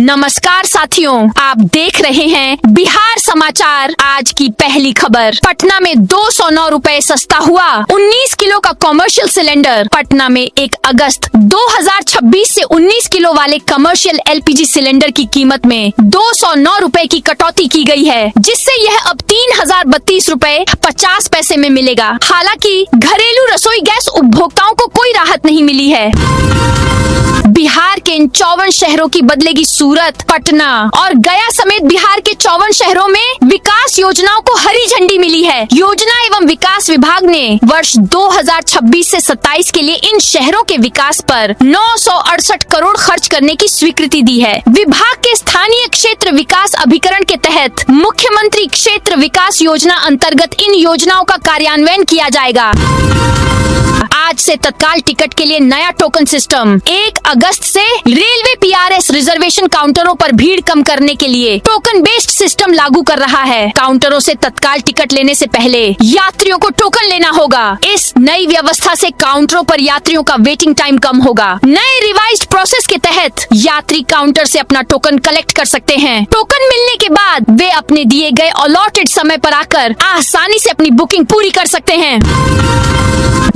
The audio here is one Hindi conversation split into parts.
नमस्कार साथियों, आप देख रहे हैं बिहार समाचार। आज की पहली खबर, पटना में 209 रुपए सस्ता हुआ 19 किलो का कॉमर्शियल सिलेंडर। पटना में 1 अगस्त 2026 से 19 किलो वाले कमर्शियल एलपीजी सिलेंडर की कीमत में 209 रुपए की कटौती की गई है, जिससे यह अब 3032 रुपए 50 पैसे में मिलेगा। हालांकि घरेलू रसोई गैस उपभोक्ताओं को कोई राहत नहीं मिली है। बिहार के इन 54 शहरों की बदलेगी सूरत। पटना और गया समेत बिहार के 54 शहरों में विकास योजनाओं को हरी झंडी मिली है। योजना एवं विकास विभाग ने वर्ष 2026 से 27 के लिए इन शहरों के विकास पर 968 करोड़ खर्च करने की स्वीकृति दी है। विभाग के स्थानीय क्षेत्र विकास अभिकरण के तहत मुख्यमंत्री क्षेत्र विकास योजना अंतर्गत इन योजनाओं का कार्यान्वयन किया जाएगा। आज से तत्काल टिकट के लिए नया टोकन सिस्टम। 1 अगस्त से रेलवे पीआरएस रिजर्वेशन काउंटरों पर भीड़ कम करने के लिए टोकन बेस्ड सिस्टम लागू कर रहा है। काउंटरों से तत्काल टिकट लेने से पहले यात्रियों को टोकन लेना होगा। इस नई व्यवस्था से काउंटरों पर यात्रियों का वेटिंग टाइम कम होगा। नए रिवाइज्ड प्रोसेस के तहत यात्री काउंटर से अपना टोकन कलेक्ट कर सकते हैं। टोकन मिलने के बाद वे अपने दिए गए अलॉटेड समय पर आकर आसानी से अपनी बुकिंग पूरी कर सकते हैं।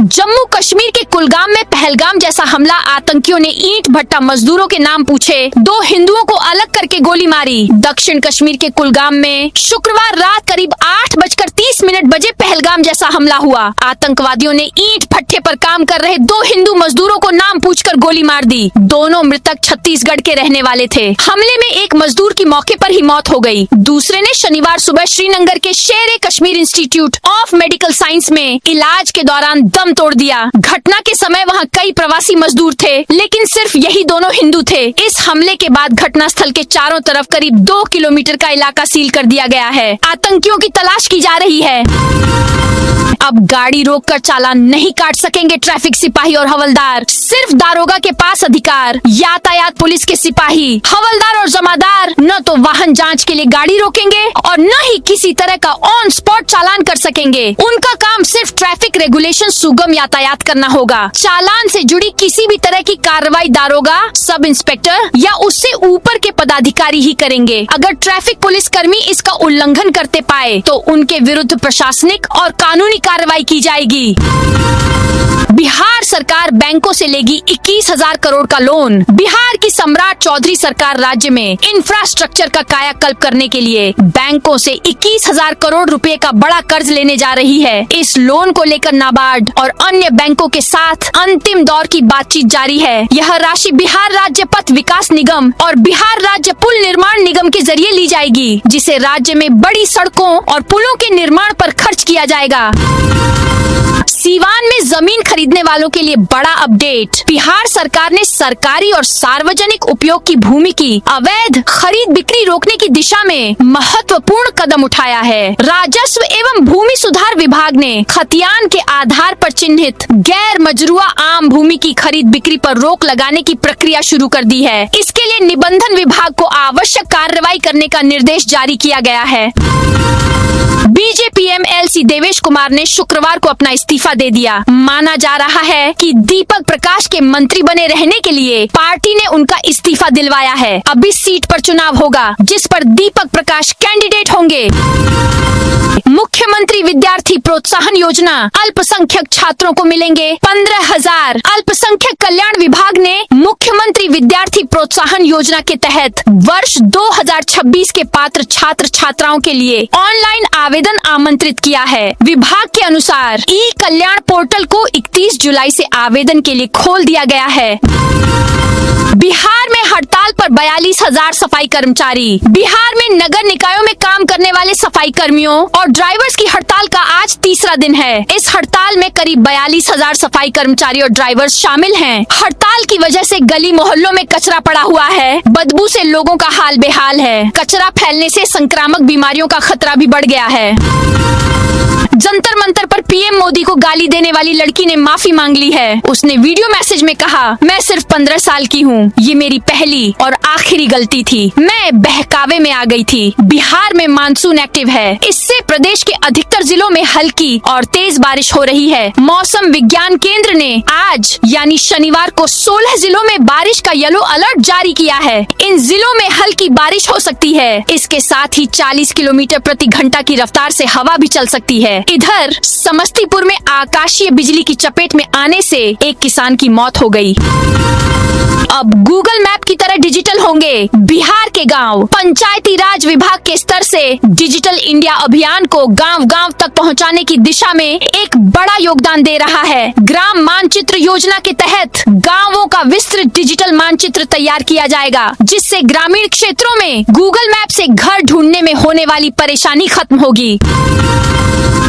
जम्मू कश्मीर के कुलगाम में पहलगाम जैसा हमला, आतंकियों ने ईंट भट्टा मजदूरों के नाम पूछे, 2 हिंदुओं को अलग करके गोली मारी। दक्षिण कश्मीर के कुलगाम में शुक्रवार रात करीब 8:30 बजे पहलगाम जैसा हमला हुआ। आतंकवादियों ने ईंट भट्टे पर काम कर रहे 2 हिंदू मजदूरों को नाम पूछकर गोली मार दी। दोनों मृतक छत्तीसगढ़ के रहने वाले थे। हमले में एक मजदूर की मौके पर ही मौत हो गई। दूसरे ने शनिवार सुबह श्रीनगर के Sher e Kashmir institute of medical science में इलाज के दौरान दम तोड़ दिया। घटना के समय वहां कई प्रवासी मजदूर थे, लेकिन सिर्फ यही दोनों हिंदू थे। इस हमले के बाद घटनास्थल के चारों तरफ करीब 2 किलोमीटर का इलाका सील कर दिया गया है। आतंकियों की तलाश की जा रही है। अब गाड़ी रोककर चालान नहीं काट सकेंगे ट्रैफिक सिपाही और हवलदार। सिर्फ दारोगा के पास अधिकार। यातायात पुलिस के सिपाही, हवलदार और जमादार न तो वाहन जांच के लिए गाड़ी रोकेंगे और न ही किसी तरह का ऑन स्पॉट चालान कर सकेंगे। उनका काम सिर्फ ट्रैफिक रेगुलेशन सुगम यातायात करना होगा। चालान से जुड़ी किसी भी तरह की कार्रवाई दारोगा, सब इंस्पेक्टर या उससे ऊपर के पदाधिकारी ही करेंगे। अगर ट्रैफिक पुलिस कर्मी इसका उल्लंघन करते पाए तो उनके विरुद्ध प्रशासनिक और कानूनी कार्रवाई की जाएगी। बिहार सरकार बैंकों से लेगी 21,000 करोड़ का लोन। बिहार की सम्राट चौधरी सरकार राज्य में इंफ्रास्ट्रक्चर का कायाकल्प करने के लिए बैंकों से 21,000 करोड़ रुपए का बड़ा कर्ज लेने जा रही है। इस लोन को लेकर नाबार्ड और अन्य बैंकों के साथ अंतिम दौर की बातचीत जारी है। यह राशि बिहार राज्य पथ विकास निगम और बिहार राज्य पुल निर्माण निगम के जरिए ली जाएगी, जिसे राज्य में बड़ी सड़कों और पुलों के निर्माण पर खर्च किया जाएगा। सीवान में जमीन खरीदने वालों के लिए बड़ा अपडेट। बिहार सरकार ने सरकारी और सार्वजनिक उपयोग की भूमि की अवैध खरीद बिक्री रोकने की दिशा में महत्वपूर्ण कदम उठाया है। राजस्व एवं भूमि सुधार विभाग ने खतियान के आधार पर चिन्हित गैर मजरूआ आम भूमि की खरीद बिक्री पर रोक लगाने की प्रक्रिया शुरू कर दी है। इसके लिए निबंधन विभाग को आवश्यक कार्रवाई करने का निर्देश जारी किया गया है। बीजेपी एमएलसी देवेश कुमार ने शुक्रवार को अपना इस्तीफा दे दिया। माना जा रहा है कि दीपक प्रकाश के मंत्री बने रहने के लिए पार्टी ने उनका इस्तीफा दिलवाया है। अब इस सीट पर चुनाव होगा, जिस पर दीपक प्रकाश कैंडिडेट होंगे। मुख्यमंत्री विद्यार्थी प्रोत्साहन योजना, अल्पसंख्यक छात्रों को मिलेंगे 15,000। अल्पसंख्यक कल्याण विभाग ने मुख्यमंत्री विद्यार्थी प्रोत्साहन योजना के तहत वर्ष 2026 के पात्र छात्र छात्राओं के लिए ऑनलाइन आवेदन आमंत्रित किया है। विभाग के अनुसार ई कल्याण पोर्टल को 31 जुलाई से आवेदन के लिए खोल दिया गया है। बिहार में हड़ताल पर 42,000 सफाई कर्मचारी। बिहार में नगर निकायों में काम करने वाले सफाई कर्मियों और ड्राइवर्स की हड़ताल का आज तीसरा दिन है। इस हड़ताल में करीब 42,000 सफाई कर्मचारी और ड्राइवर्स शामिल हैं। हड़ताल की वजह से गली मोहल्लों में कचरा पड़ा हुआ है। बदबू से लोगों का हाल बेहाल है। कचरा फैलने से संक्रामक बीमारियों का खतरा भी बढ़ गया है। जंतर मंतर पर पीएम मोदी को गाली देने वाली लड़की ने माफी मांग ली है। उसने वीडियो मैसेज में कहा, मैं सिर्फ 15 साल की हूँ, हूँ, ये मेरी पहली और आखिरी गलती थी। मैं बहकावे में आ गई थी। बिहार में मानसून एक्टिव है। इससे प्रदेश के अधिकतर जिलों में हल्की और तेज बारिश हो रही है। मौसम विज्ञान केंद्र ने आज यानी शनिवार को 16 जिलों में बारिश का येलो अलर्ट जारी किया है। इन जिलों में हल्की बारिश हो सकती है। इसके साथ ही 40 किलोमीटर प्रति घंटा की रफ्तार से हवा भी चल सकती है। इधर समस्तीपुर में आकाशीय बिजली की चपेट में आने से एक किसान की मौत हो गई। अब गूगल मैप की तरह डिजिटल होंगे बिहार के गांव। पंचायती राज विभाग के स्तर से डिजिटल इंडिया अभियान को गांव-गांव तक पहुंचाने की दिशा में एक बड़ा योगदान दे रहा है। ग्राम मानचित्र योजना के तहत गांवों का विस्तृत डिजिटल मानचित्र तैयार किया जाएगा, जिससे ग्रामीण क्षेत्रों में गूगल मैप से घर ढूंढने में होने वाली परेशानी खत्म होगी।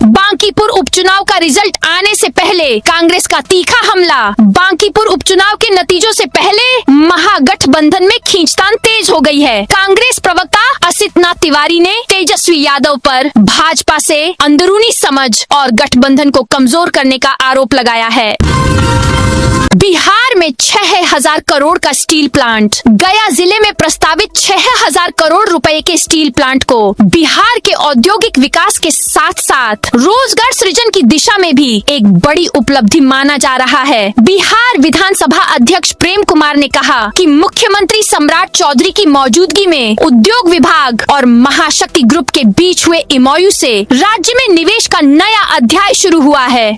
बांकीपुर उपचुनाव का रिजल्ट आने से पहले कांग्रेस का तीखा हमला। बांकीपुर उपचुनाव के नतीजों से पहले महागठबंधन में खींचतान तेज हो गई है। कांग्रेस प्रवक्ता असित नाथ तिवारी ने तेजस्वी यादव पर भाजपा से अंदरूनी समझ और गठबंधन को कमजोर करने का आरोप लगाया है। बिहार में 6000 करोड़ का स्टील प्लांट। गया जिले में प्रस्तावित 6000 करोड़ रुपए के स्टील प्लांट को बिहार के औद्योगिक विकास के साथ साथ रोजगार सृजन की दिशा में भी एक बड़ी उपलब्धि माना जा रहा है। बिहार विधानसभा अध्यक्ष प्रेम कुमार ने कहा कि मुख्यमंत्री सम्राट चौधरी की मौजूदगी में उद्योग विभाग और महाशक्ति ग्रुप के बीच हुए एमओयू से राज्य में निवेश का नया अध्याय शुरू हुआ है।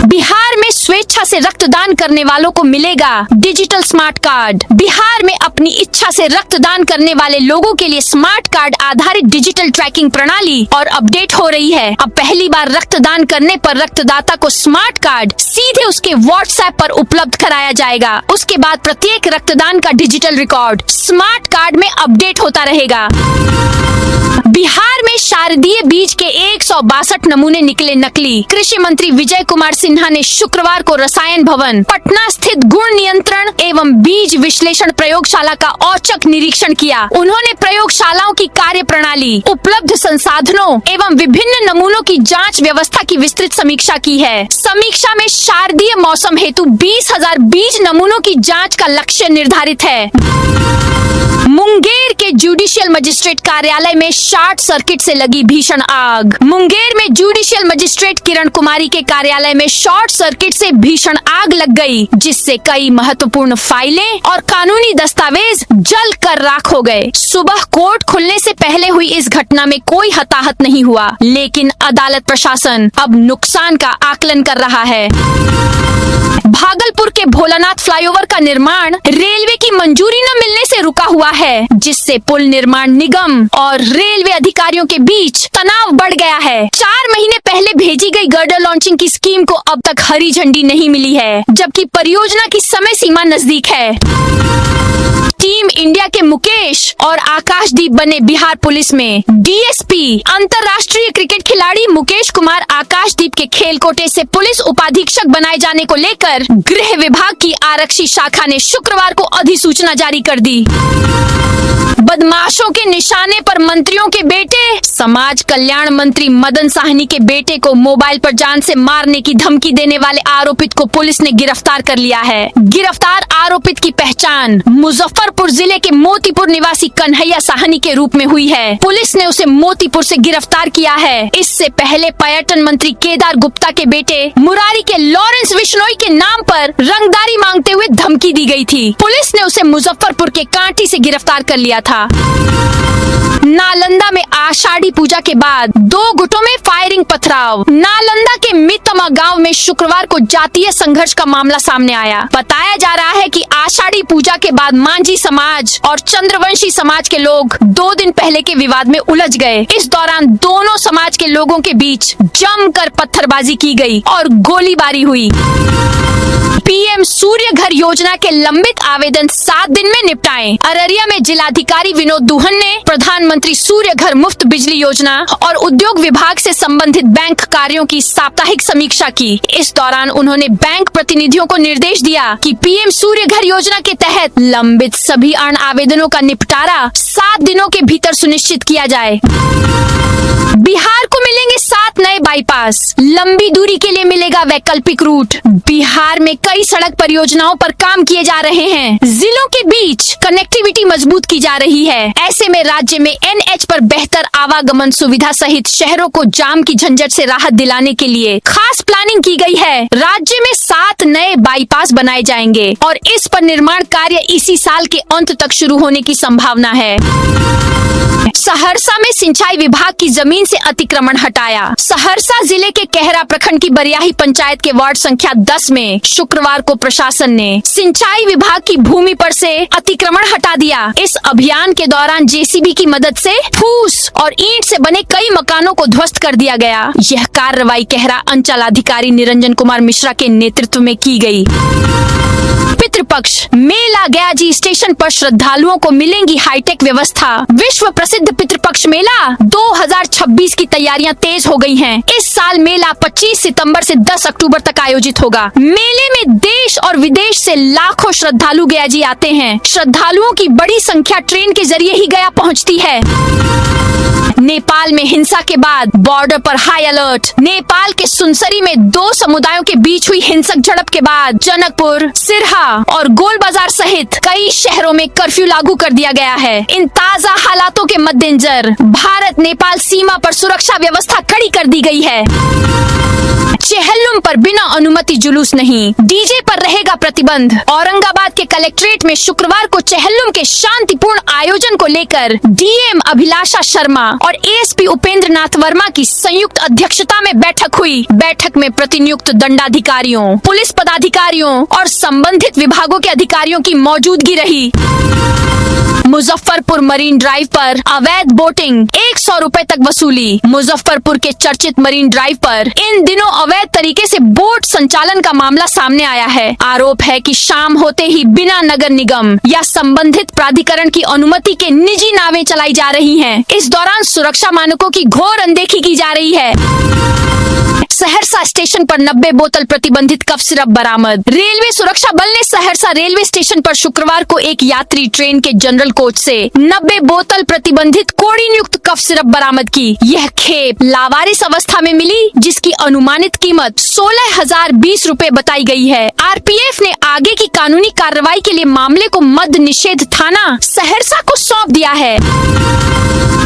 बिहार में स्वेच्छा से रक्तदान करने वालों को मिलेगा डिजिटल स्मार्ट कार्ड। बिहार में अपनी इच्छा से रक्तदान करने वाले लोगों के लिए स्मार्ट कार्ड आधारित डिजिटल ट्रैकिंग प्रणाली और अपडेट हो रही है। अब पहली बार रक्तदान करने पर रक्तदाता को स्मार्ट कार्ड सीधे उसके व्हाट्सएप पर उपलब्ध कराया जाएगा। उसके बाद प्रत्येक रक्तदान का डिजिटल रिकॉर्ड स्मार्ट कार्ड में अपडेट होता रहेगा। बिहार में शारदीय बीज के 162 नमूने निकले नकली। कृषि मंत्री विजय कुमार सिन्हा ने शुक्रवार को रसायन भवन पटना स्थित गुण नियंत्रण एवं बीज विश्लेषण प्रयोगशाला का औचक निरीक्षण किया। उन्होंने प्रयोगशालाओं की कार्य प्रणाली, उपलब्ध संसाधनों एवं विभिन्न नमूनों की जांच व्यवस्था की विस्तृत समीक्षा की है। समीक्षा में शारदीय मौसम हेतु 20,000 बीज नमूनों की जाँच का लक्ष्य निर्धारित है। मुंगेर के जुडिशियल मजिस्ट्रेट कार्यालय में शॉर्ट सर्किट से लगी भीषण आग। मुंगेर में जुडिशियल मजिस्ट्रेट किरण कुमारी के कार्यालय में शॉर्ट सर्किट से भीषण आग लग गई, जिससे कई महत्वपूर्ण फाइलें और कानूनी दस्तावेज जल कर राख हो गए। सुबह कोर्ट खुलने से पहले हुई इस घटना में कोई हताहत नहीं हुआ, लेकिन अदालत प्रशासन अब नुकसान का आकलन कर रहा है। भागलपुर के भोलानाथ फ्लाईओवर का निर्माण रेलवे की मंजूरी न मिलने से रुका हुआ है, जिससे पुल निर्माण निगम और रेलवे अधिकारियों के बीच तनाव बढ़ गया है। 4 महीने पहले भेजी गई गर्डर लॉन्चिंग की स्कीम को अब तक हरी झंडी नहीं मिली है, जबकि परियोजना की समय सीमा नजदीक है। टीम इंडिया के मुकेश और आकाशदीप बने बिहार पुलिस में डीएसपी। अंतर्राष्ट्रीय क्रिकेट खिलाड़ी मुकेश कुमार आकाशदीप के खेल कोटे से पुलिस उपाधीक्षक बनाए जाने को लेकर गृह विभाग की आरक्षी शाखा ने शुक्रवार को अधिसूचना जारी कर दी। बदमाशों के निशाने पर मंत्रियों के बेटे। समाज कल्याण मंत्री मदन साहनी के बेटे को मोबाइल पर जान से मारने की धमकी देने वाले आरोपित को पुलिस ने गिरफ्तार कर लिया है। गिरफ्तार आरोपित की पहचान मुजफ्फरपुर जिले के मोतीपुर निवासी कन्हैया साहनी के रूप में हुई है। पुलिस ने उसे मोतीपुर से गिरफ्तार किया है। इससे पहले पर्यटन मंत्री केदार गुप्ता के बेटे मुरारी के लॉरेंस बिश्नोई के नाम पर रंगदारी मांगते हुए धमकी दी गई थी। पुलिस ने उसे मुजफ्फरपुर के कांटी से गिरफ्तार कर लिया था। नालंदा में आषाढ़ी पूजा के बाद 2 गुटों में फायरिंग पथराव। नालंदा के मितमा गांव में शुक्रवार को जातीय संघर्ष का मामला सामने आया। बताया जा रहा है कि आषाढ़ी पूजा के बाद मांझी समाज और चंद्रवंशी समाज के लोग 2 दिन पहले के विवाद में उलझ गए। इस दौरान दोनों समाज के लोगों के बीच जमकर पत्थरबाजी की गई और गोलीबारी हुई। पीएम सूर्य घर योजना के लंबित आवेदन 7 दिन में निपटाएं। अररिया में जिलाधिकारी विनोद दुहन ने प्रधानमंत्री सूर्य घर मुफ्त बिजली योजना और उद्योग विभाग से संबंधित बैंक कार्यों की साप्ताहिक समीक्षा की। इस दौरान उन्होंने बैंक प्रतिनिधियों को निर्देश दिया कि पीएम सूर्य घर योजना के तहत लंबित सभी अर्ण आवेदनों का निपटारा 7 दिनों के भीतर सुनिश्चित किया जाए। बिहार को मिलेंगे 7 नए बाईपास, लंबी दूरी के लिए मिलेगा वैकल्पिक रूट। बिहार में कई सड़क परियोजनाओं पर काम किए जा रहे हैं। जिलों के बीच कनेक्टिविटी मजबूत की जा रही है। ऐसे में राज्य में NH पर बेहतर आवागमन सुविधा सहित शहरों को जाम की झंझट से राहत दिलाने के लिए खास प्लानिंग की गई है। राज्य में 7 नए बाईपास बनाए जाएंगे और इस पर निर्माण कार्य इसी साल के अंत तक शुरू होने की संभावना है। सहरसा में सिंचाई विभाग की जमीन से अतिक्रमण हटाया। सहरसा जिले के कहरा प्रखंड की बरियाही पंचायत के वार्ड संख्या 10 में शुक्रवार को प्रशासन ने सिंचाई विभाग की भूमि पर से अतिक्रमण हटा दिया। इस अभियान के दौरान JCB की मदद से फूस और ईंट से बने कई मकानों को ध्वस्त कर दिया गया। यह कार्रवाई कहरा अंचलाधिकारी निरंजन कुमार मिश्रा के नेतृत्व में की गई। पितृपक्ष मेला गयाजी स्टेशन पर श्रद्धालुओं को मिलेंगी हाईटेक व्यवस्था। विश्व प्रसिद्ध पितृपक्ष मेला 2026 की तैयारियां तेज हो गई हैं। इस साल मेला 25 सितंबर से 10 अक्टूबर तक आयोजित होगा। मेले में देश और विदेश से लाखों श्रद्धालु गयाजी आते हैं। श्रद्धालुओं की बड़ी संख्या ट्रेन के जरिए ही गया पहुंचती है। नेपाल में हिंसा के बाद बॉर्डर पर हाई अलर्ट। नेपाल के सुनसरी में 2 समुदायों के बीच हुई हिंसक झड़प के बाद जनकपुर, सिरहा और गोल बाजार सहित कई शहरों में कर्फ्यू लागू कर दिया गया है। इन ताजा हालातों के मद्देनजर भारत नेपाल सीमा पर सुरक्षा व्यवस्था कड़ी कर दी गई है। चेहल्लुम पर बिना अनुमति जुलूस नहीं, डीजे पर रहेगा प्रतिबंध। औरंगाबाद के कलेक्ट्रेट में शुक्रवार को चेहल्लुम के शांतिपूर्ण आयोजन को लेकर DM अभिलाषा शर्मा और ASP उपेंद्र नाथ वर्मा की संयुक्त अध्यक्षता में बैठक हुई। बैठक में प्रतिनियुक्त दंडाधिकारियों, पुलिस पदाधिकारियों और संबंधित विभागों के अधिकारियों की मौजूदगी रही। मुजफ्फरपुर मरीन ड्राइव पर अवैध बोटिंग, 100 रुपए तक वसूली। मुजफ्फरपुर के चर्चित मरीन ड्राइव पर इन दिनों अवैध तरीके से बोट संचालन का मामला सामने आया है। आरोप है कि शाम होते ही बिना नगर निगम या संबंधित प्राधिकरण की अनुमति के निजी नावें चलाई जा रही हैं। इस दौरान सुरक्षा मानकों की घोर अनदेखी की जा रही है। सहरसा स्टेशन पर 90 बोतल प्रतिबंधित कफ सिरप बरामद। रेलवे सुरक्षा बल ने सहरसा रेलवे स्टेशन पर शुक्रवार को एक यात्री ट्रेन के जनरल कोच से 90 बोतल प्रतिबंधित कोडीन युक्त कफ सिरप बरामद की। यह खेप लावारिस अवस्था में मिली, जिसकी अनुमानित कीमत 16,020 रुपए बताई गई है। RPF ने आगे की कानूनी कार्रवाई के लिए मामले को मद्य निषेध थाना सहरसा को सौंप दिया है।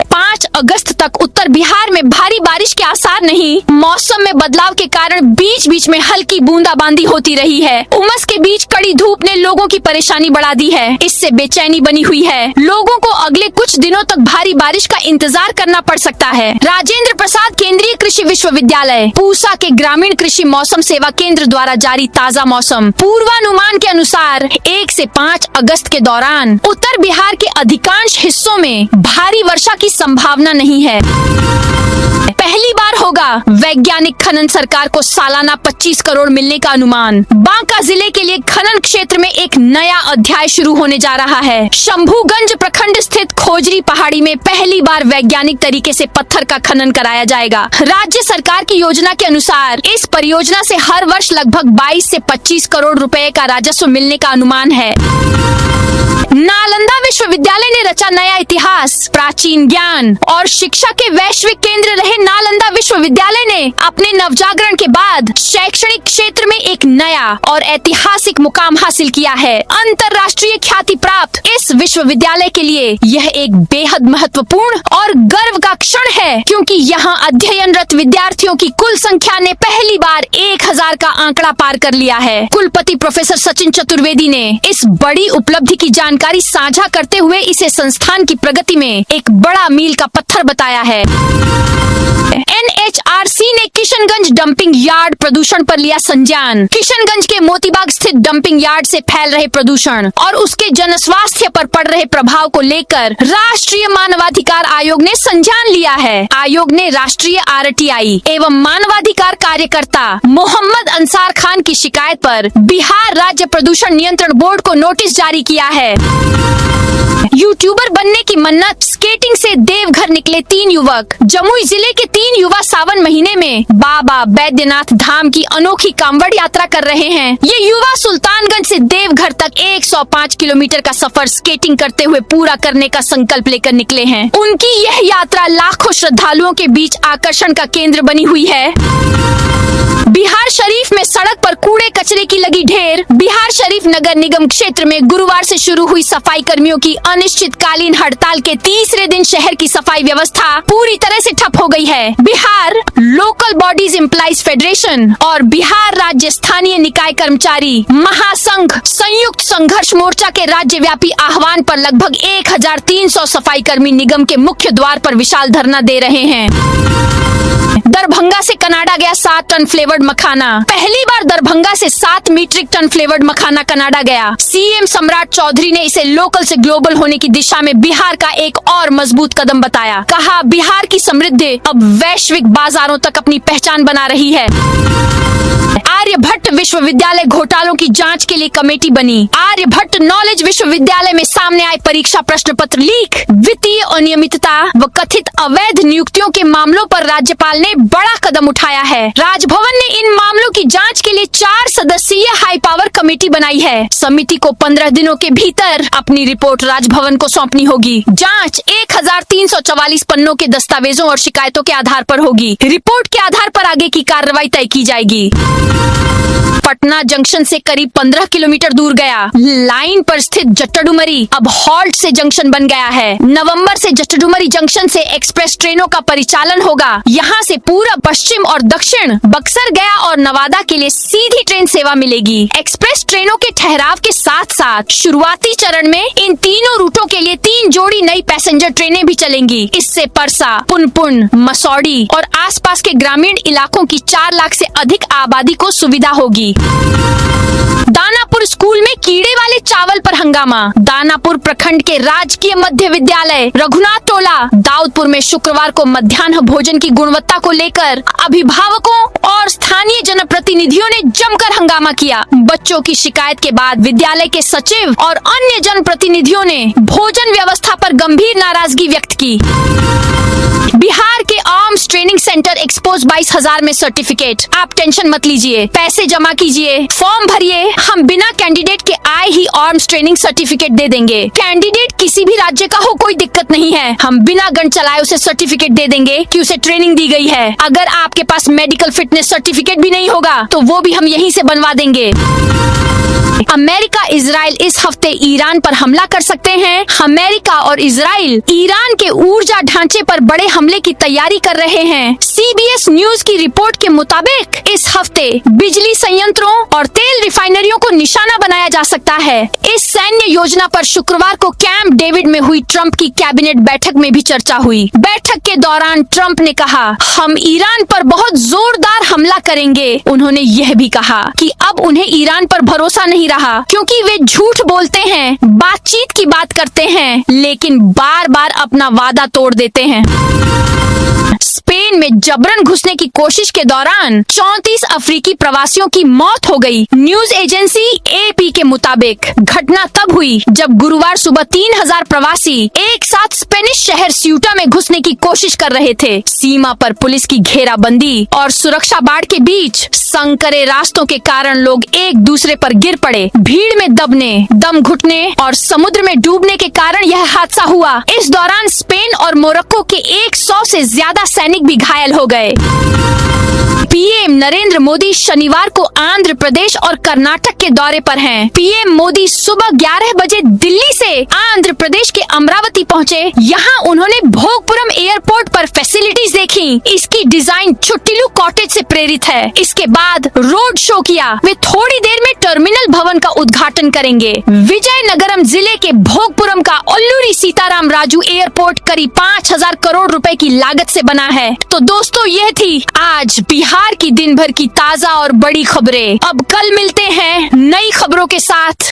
5 अगस्त तक उत्तर बिहार में भारी बारिश के आसार नहीं। मौसम में बदलाव के कारण बीच बीच में हल्की बूंदाबांदी होती रही है। उमस के बीच कड़ी धूप ने लोगों की परेशानी बढ़ा दी है। इससे बेचैनी बनी हुई है। लोगों को अगले कुछ दिनों तक भारी बारिश का इंतजार करना पड़ सकता है। राजेंद्र प्रसाद केंद्रीय कृषि विश्वविद्यालय पूसा के ग्रामीण कृषि मौसम सेवा केंद्र द्वारा जारी ताजा मौसम पूर्वानुमान के अनुसार 1 से 5 अगस्त के दौरान उत्तर बिहार के अधिकांश हिस्सों में भारी वर्षा की संभावना नहीं है। पहली बार होगा वैज्ञानिक खनन सरकार को सालाना 25 करोड़ मिलने का अनुमान। बांका जिले के लिए खनन क्षेत्र में एक नया अध्याय शुरू होने जा रहा है। शंभूगंज प्रखंड स्थित खोजरी पहाड़ी में पहली बार वैज्ञानिक तरीके से पत्थर का खनन कराया जाएगा। राज्य सरकार की योजना के अनुसार इस परियोजना से हर वर्ष लगभग 22 से 25 करोड़ रुपए का राजस्व मिलने का अनुमान है। नालंदा विश्वविद्यालय ने रचा नया इतिहास। प्राचीन ज्ञान और शिक्षा के वैश्विक केंद्र रहे नालंदा विश्वविद्यालय ने अपने नवजागरण के बाद शैक्षणिक क्षेत्र में एक नया और ऐतिहासिक मुकाम हासिल किया है। अंतर्राष्ट्रीय ख्याति प्राप्त इस विश्वविद्यालय के लिए यह एक बेहद महत्वपूर्ण और गर्व का क्षण है, क्योंकि यहाँ अध्ययनरत विद्यार्थियों की कुल संख्या ने पहली बार 1000 का आंकड़ा पार कर लिया है। कुलपति प्रोफेसर सचिन चतुर्वेदी ने इस बड़ी उपलब्धि की जानकारी साझा करते हुए इसे संस्थान की प्रगति में एक बड़ा मील का पत्थर बताया है। NHRC ने किशनगंज डंपिंग यार्ड प्रदूषण पर लिया संज्ञान। किशनगंज के मोतीबाग स्थित डंपिंग यार्ड से फैल रहे प्रदूषण और उसके जनस्वास्थ्य पर पड़ रहे प्रभाव को लेकर राष्ट्रीय मानवाधिकार आयोग ने संज्ञान लिया है। आयोग ने राष्ट्रीय RTI एवं मानवाधिकार कार्यकर्ता मोहम्मद अंसार खान की शिकायत पर बिहार राज्य प्रदूषण नियंत्रण बोर्ड को नोटिस जारी किया है। YouTube यूट्यूबर बनने की मन्नत, स्केटिंग से देवघर निकले 3 युवक। जमुई जिले के 3 युवा सावन महीने में बाबा बैद्यनाथ धाम की अनोखी कांवड़ यात्रा कर रहे हैं। ये युवा सुल्तानगंज से देवघर तक 105 किलोमीटर का सफर स्केटिंग करते हुए पूरा करने का संकल्प लेकर निकले हैं। उनकी यह यात्रा लाखों श्रद्धालुओं के बीच आकर्षण का केंद्र बनी हुई है। बिहार शरीफ में सड़क पर कूड़े कचरे की लगी ढेर। बिहार शरीफ नगर निगम क्षेत्र में गुरुवार से शुरू हुई सफाई कर्मियों की अनिश्चितकालीन हड़ताल के तीसरे दिन शहर की सफाई व्यवस्था पूरी तरह से ठप हो गई है। Bihar local bodies employees federation और बिहार राज्य स्थानीय निकाय कर्मचारी महासंघ संयुक्त संघर्ष मोर्चा के राज्यव्यापी आह्वान पर लगभग 1300 सफाई कर्मी निगम के मुख्य द्वार पर विशाल धरना दे रहे हैं। दरभंगा से कनाडा गया 7 टन फ्लेवर्ड मखाना। पहली बार दरभंगा से 7 मीट्रिक टन फ्लेवर्ड मखाना कनाडा गया। सीएम सम्राट चौधरी ने इसे लोकल से ग्लोबल होने की दिशा में बिहार का एक और मजबूत कदम बताया। कहा, बिहार की समृद्धि अब वैश्विक बाजारों तक अपनी पहचान बना रही है। आर्यभट्ट विश्वविद्यालय घोटालों की जांच के लिए कमेटी बनी। आर्यभट्ट नॉलेज विश्वविद्यालय में सामने आए परीक्षा प्रश्न पत्र लीक, वित्तीय अनियमितता व कथित अवैध नियुक्तियों के मामलों पर राज्यपाल ने बड़ा कदम उठाया है। राजभवन ने इन मामलों की जांच के लिए 4 सदस्यीय हाई पावर कमेटी बनाई है। समिति को 15 दिनों के भीतर अपनी रिपोर्ट राजभवन को सौंपनी होगी। जांच 1344 पन्नों के दस्तावेजों और शिकायतों के आधार पर होगी। रिपोर्ट के आधार पर आगे की कार्रवाई तय की जाएगी। पटना जंक्शन से करीब 15 किलोमीटर दूर गया लाइन पर स्थित जट्टडुमरी अब हॉल्ट से जंक्शन बन गया है। नवंबर से जट्टडुमरी जंक्शन से एक्सप्रेस ट्रेनों का परिचालन होगा। यहाँ से पूरब, पश्चिम और दक्षिण, बक्सर, गया और नवादा के लिए सीधी ट्रेन सेवा मिलेगी। एक्सप्रेस ट्रेनों के ठहराव के साथ साथ शुरुआती चरण में इन तीनों रूटों के लिए 3 जोड़ी नई पैसेंजर ट्रेनें भी चलेंगी। इससे परसा, पुनपुन, मसौड़ी और आसपास के ग्रामीण इलाकों की 4 लाख से अधिक आबादी को सुविधा होगी। दानापुर स्कूल में कीड़े वाले चावल पर हंगामा। दानापुर प्रखंड के राजकीय मध्य विद्यालय रघुनाथ टोला दाऊदपुर में शुक्रवार को मध्याह्न भोजन की गुणवत्ता को लेकर अभिभावकों और स्थानीय जनप्रतिनिधियों ने जमकर हंगामा किया। बच्चों की शिकायत के बाद विद्यालय के सचिव और अन्य जनप्रतिनिधियों ने भोजन व्यवस्था पर गंभीर नाराजगी व्यक्त की। बिहार के आर्म्स ट्रेनिंग सेंटर एक्सपोज 22,000 में सर्टिफिकेट। आप टेंशन मत लीजिए, पैसे जमा कीजिए, फॉर्म भरिए, हम बिना कैंडिडेट के आए ही आर्म्स ट्रेनिंग सर्टिफिकेट दे देंगे। कैंडिडेट किसी भी राज्य का हो, कोई दिक्कत नहीं है, हम बिना गन चलाए उसे सर्टिफिकेट दे देंगे कि उसे ट्रेनिंग दी गई है। अगर आपके पास मेडिकल फिटनेस सर्टिफिकेट भी नहीं होगा तो वो भी हम यहीं से बनवा देंगे। अमेरिका इजराइल इस हफ्ते ईरान पर हमला कर सकते हैं। अमेरिका और इजराइल ईरान के ऊर्जा ढांचे पर बड़े हमले की तैयारी कर रहे हैं। CBS न्यूज की रिपोर्ट के मुताबिक इस हफ्ते बिजली संयंत्रों और तेल रिफाइनरियों को निशाना बनाया जा सकता है। इस सैन्य योजना पर शुक्रवार को कैंप डेविड में हुई ट्रंप की कैबिनेट बैठक में भी चर्चा हुई। बैठक के दौरान ट्रंप ने कहा, हम ईरान पर बहुत जोरदार हमला करेंगे। उन्होंने यह भी कहा कि अब उन्हें ईरान पर भरोसा नहीं रहा क्योंकि वे झूठ बोलते हैं, बातचीत की बात करते हैं लेकिन बार बार अपना वादा तोड़ देते हैं। स्पेन में जबरन घुसने की कोशिश के दौरान 34 अफ्रीकी प्रवासियों की मौत हो गई। न्यूज एजेंसी AP के मुताबिक घटना तब हुई जब गुरुवार सुबह 3000 प्रवासी एक साथ स्पेनिश शहर स्यूटा में घुसने की कोशिश कर रहे थे। सीमा पर पुलिस की घेराबंदी और सुरक्षा बाड़ के बीच संकरे रास्तों के कारण लोग एक दूसरे पर गिर पड़े। भीड़ में दबने, दम घुटने और समुद्र में डूबने के कारण यह हादसा हुआ। इस दौरान स्पेन और मोरक्को के 100 से ज्यादा सैनिक भी घायल हो गए। पीएम नरेंद्र मोदी शनिवार को आंध्र प्रदेश और कर्नाटक के दौरे पर हैं। पीएम मोदी सुबह 11 बजे दिल्ली से आंध्र प्रदेश के अमरावती पहुंचे। यहां उन्होंने भोगपुरम एयरपोर्ट पर फैसिलिटीज देखी। इसकी डिजाइन छुट्टिलू कॉटेज से प्रेरित है। इसके बाद रोड शो किया। वे थोड़ी देर में टर्मिनल भवन का उद्घाटन करेंगे। विजयनगरम जिले के भोगपुरम का अल्लूरी सीताराम राजू एयरपोर्ट करीब 5000 करोड़ रुपए की लागत से बना है। तो दोस्तों, यह थी आज बिहार की दिन भर की ताजा और बड़ी खबरें। अब कल मिलते हैं नई खबरों के साथ।